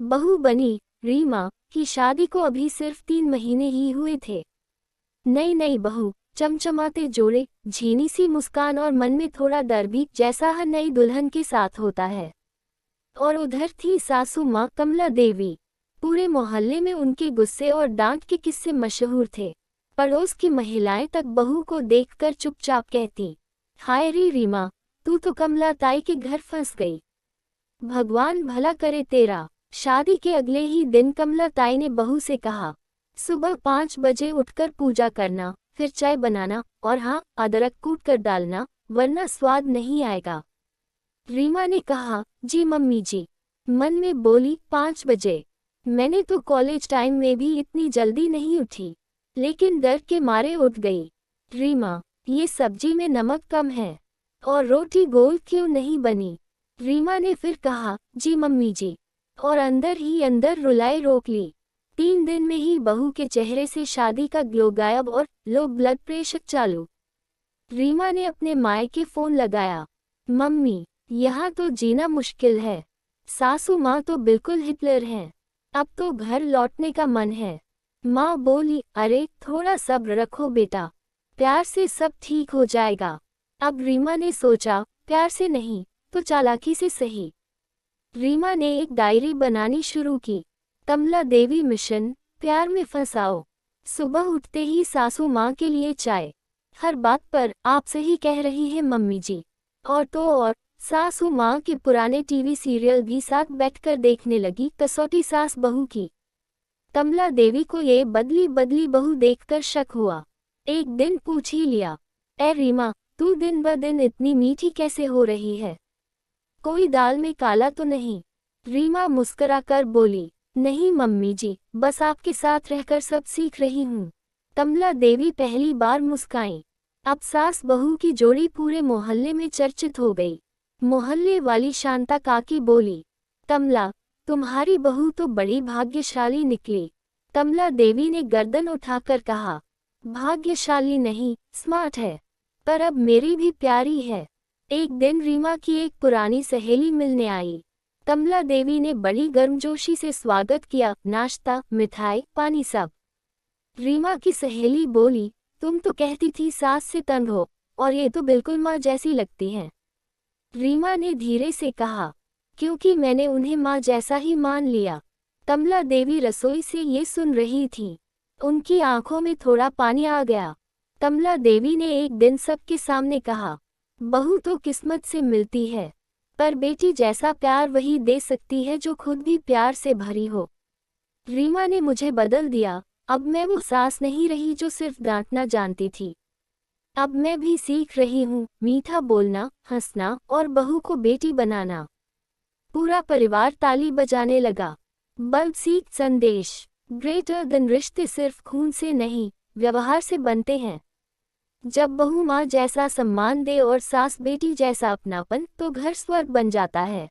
बहू बनी रीमा की शादी को अभी सिर्फ 3 महीने ही हुए थे। नई नई बहू, चमचमाते जोड़े, झीनी सी मुस्कान और मन में थोड़ा डर भी, जैसा हर नई दुल्हन के साथ होता है। और उधर थी सासू माँ कमला देवी। पूरे मोहल्ले में उनके गुस्से और डांट के किस्से मशहूर थे। पड़ोस की महिलाएं तक बहू को देखकर चुपचाप कहती, हाय री रीमा, तू तो कमला ताई के घर फंस गई। भगवान भला करे तेरा। शादी के अगले ही दिन कमला ताई ने बहू से कहा, सुबह 5 बजे उठकर पूजा करना, फिर चाय बनाना, और हाँ, अदरक कूट कर डालना, वरना स्वाद नहीं आएगा। रीमा ने कहा, जी मम्मी जी। मन में बोली, 5 बजे? मैंने तो कॉलेज टाइम में भी इतनी जल्दी नहीं उठी, लेकिन डर के मारे उठ गई। रीमा, ये सब्जी में नमक कम है, और रोटी गोल क्यों नहीं बनी? रीमा ने फिर कहा, जी मम्मी जी, और अंदर ही अंदर रुलाई रोक ली। 3 दिन में ही बहू के चेहरे से शादी का ग्लो गायब और लो ब्लड प्रेशर चालू। रीमा ने अपने मायके फोन लगाया, मम्मी, यहाँ तो जीना मुश्किल है। सासू माँ तो बिल्कुल हिटलर हैं। अब तो घर लौटने का मन है। माँ बोली, अरे थोड़ा सब्र रखो बेटा, प्यार से सब ठीक हो जाएगा। अब रीमा ने सोचा, प्यार से नहीं तो चालाकी से सही। रीमा ने एक डायरी बनानी शुरू की, कमला देवी मिशन, प्यार में फंसाओ। सुबह उठते ही सासू माँ के लिए चाय। हर बात पर आप सही कह रही है मम्मी जी। और तो और सासू माँ के पुराने टीवी सीरियल भी साथ बैठकर देखने लगी, कसौटी सास बहू की। कमला देवी को ये बदली बदली बहू देखकर शक हुआ। एक दिन पूछ ही लिया, ए रीमा, तू दिन ब दिन इतनी मीठी कैसे हो रही है? कोई दाल में काला तो नहीं? रीमा मुस्कुराकर बोली, नहीं मम्मी जी, बस आपके साथ रहकर सब सीख रही हूँ। कमला देवी पहली बार मुस्काई। अब सास बहू की जोड़ी पूरे मोहल्ले में चर्चित हो गई। मोहल्ले वाली शांता काकी बोली, कमला, तुम्हारी बहू तो बड़ी भाग्यशाली निकली। कमला देवी ने गर्दन उठाकर कहा, भाग्यशाली नहीं, स्मार्ट है, पर अब मेरी भी प्यारी है। एक दिन रीमा की एक पुरानी सहेली मिलने आई। कमला देवी ने बड़ी गर्मजोशी से स्वागत किया, नाश्ता, मिठाई, पानी सब। रीमा की सहेली बोली, तुम तो कहती थी सास से तंग हो, और ये तो बिल्कुल माँ जैसी लगती हैं। रीमा ने धीरे से कहा, क्योंकि मैंने उन्हें माँ जैसा ही मान लिया। कमला देवी रसोई से ये सुन रही थी। उनकी आंखों में थोड़ा पानी आ गया। कमला देवी ने एक दिन सबके सामने कहा, बहू तो किस्मत से मिलती है, पर बेटी जैसा प्यार वही दे सकती है जो खुद भी प्यार से भरी हो। रीमा ने मुझे बदल दिया। अब मैं वो सास नहीं रही जो सिर्फ डांटना जानती थी। अब मैं भी सीख रही हूँ मीठा बोलना, हंसना और बहू को बेटी बनाना। पूरा परिवार ताली बजाने लगा। बल्ब सीख संदेश, ग्रेटर देन रिश्ते सिर्फ खून से नहीं, व्यवहार से बनते हैं। जब बहू माँ जैसा सम्मान दे और सास बेटी जैसा अपनापन, तो घर स्वर्ग बन जाता है।